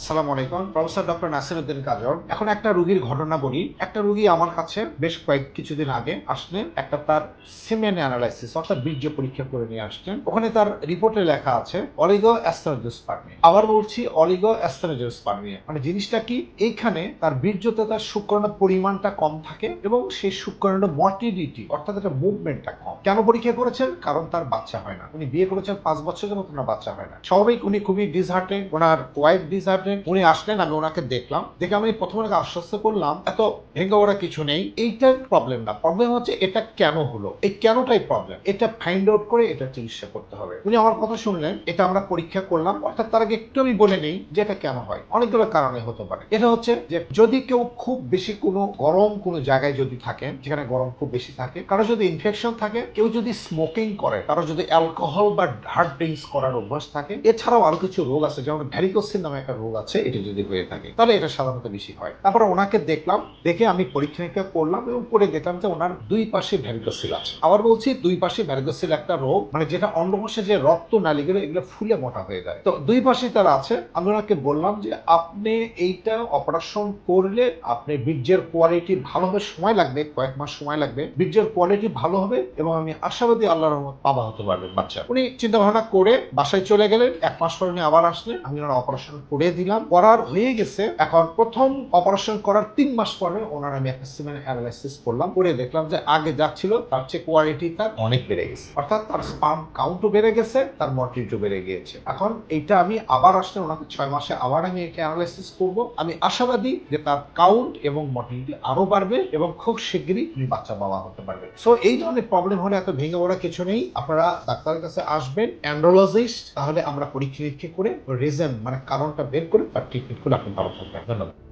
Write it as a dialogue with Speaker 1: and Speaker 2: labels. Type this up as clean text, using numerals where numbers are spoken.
Speaker 1: আসসালামু আলাইকুম। Professor doctor Nasiruddin কাজল। এখন একটা রোগীর ঘটনা বলি। একটা রোগী আমার কাছে বেশ কিছুদিন আগে আসলেন। একটা তার সিমেন অ্যানালাইসিস অর্থাৎ বীর্য পরীক্ষা করে নিয়ে আসছেন। ওখানে তার রিপোর্টে লেখা আছে অলিগো অ্যাস্ট্রাজোস্পার্মিয়া। আবার বলছি অলিগো অ্যাস্ট্রাজোস্পার্মিয়া। মানে জিনিসটা কি? এইখানে তার বীর্যতে তার শুক্রাণুর পরিমাণটা কম থাকে এবং সেই শুক্রাণুর মটিলিটি অর্থাৎ এটা মুভমেন্টটা কম। কেন পরীক্ষা করেছেন? কারণ তার বাচ্চা হয় না। উনি বিয়ে করেছেন ৫ বছর যাবত ওনার বাচ্চা হয় না। স্বাভাবিক উনি খুবই ডিসহার্টেড, ওনার ওয়াইফ ডিসহার্টেড। উনি আসলেন, আমি ওনাকে দেখলাম। দেখে আমি প্রথমে ওনাকে আশ্বস্ত করলাম এত ভেঙে ওরা কিছু নেই, এইটার প্রবলেম না। প্রবলেম হচ্ছে এটা কেন হলো, এই কেনটাই প্রবলেম। এটা ফাইন্ড আউট করে এটা চিকিৎসা করতে হবে। উনি আমার কথা শুনলেন, এটা আমরা পরীক্ষা করলাম। অর্থাৎ তার আগে একটু আমি বলে নেই যে এটা কেন হয়। অনেকগুলো কারণে হতে পারে। এটা হচ্ছে যে যদি কেউ খুব বেশি কোনো গরম কোনো জায়গায় যদি থাকেন, যেখানে গরম খুব বেশি থাকে, কারো যদি ইনফেকশন থাকে, কেউ যদি স্মোকিং করে, কারো যদি অ্যালকোহল বা হার্ড ড্রিঙ্কস করার অভ্যাস থাকে, এছাড়াও আরো কিছু রোগ আছে, যেমন ভ্যারিকোসিল নামে একটা রোগ আছে, এটা যদি হয়ে থাকে তাহলে এটা সাধারণত বেশি হয়। তারপরে ওনাকে দেখলাম, দেখে আমি পরীক্ষা নিরীক্ষা করলাম এবং করে দেখলাম যে ওনার দুই পাশে ভ্যারিকোসিল আছে। আবার বলছি দুই পাশে ভ্যারিকোসিল একটা রোগ, মানে যেটা অন্ডকোষে যে রক্ত নালীগুলো এগুলো ফুলে মোটা হয়ে যায়। তো দুই পাশে তার আছে। আমি ওনাকে বললাম যে আপনি এইটা অপারেশন করলে আপনি বীর্যের কোয়ালিটি ভালো হবে, সময় লাগবে, কয়েক মাস সময় লাগবে, বীর্যের কোয়ালিটি ভালো হবে এবং আমি আশাবাদী আল্লাহর রহমত বাবা হতে পারবেন বাচ্চা। উনি চিন্তা ভাবনা করে বাসায় চলে গেলেন। ১ মাস পর উনি আবার আসলেন, আমি ওনার অপারেশন করে দিলাম, করার হয়ে গেছে। এখন প্রথম অপারেশন করার ৩ মাস পরে ওনার আমি একটা সিমেন অ্যানালাইসিস করলাম, করে দেখলাম যে আগে যা ছিল তার চেয়ে কোয়ালিটি তার অনেক বেড়ে গেছে। অর্থাৎ তার স্পার্ম কাউন্টও বেড়ে গেছে, তার মর্টিলিটিও বেড়ে গিয়েছে। এখন এইটা আমি আবার আসলে ওনাকে ৬ মাসে আবার আমি একে অ্যানালাইসিস করব। আমি আশাবাদী যে তার কাউন্ট এবং মর্টিলিটি আরো বাড়বে এবং খুব শিগগিরই তিনি বাচ্চা বাবা হতে পারবে। সো এই ধরনের প্রবলেম হলে এত ভেঙে পড়া কিছু নেই। আপনারা ডাক্তারের কাছে আসবেন, অ্যান্ড্রোলজিস্ট, তাহলে আমরা পরীক্ষা নিরীক্ষা করে রিজন মানে কারণটা বের করে তার ট্রিটমেন্ট করে আপনি ভালো থাকবেন। ধন্যবাদ।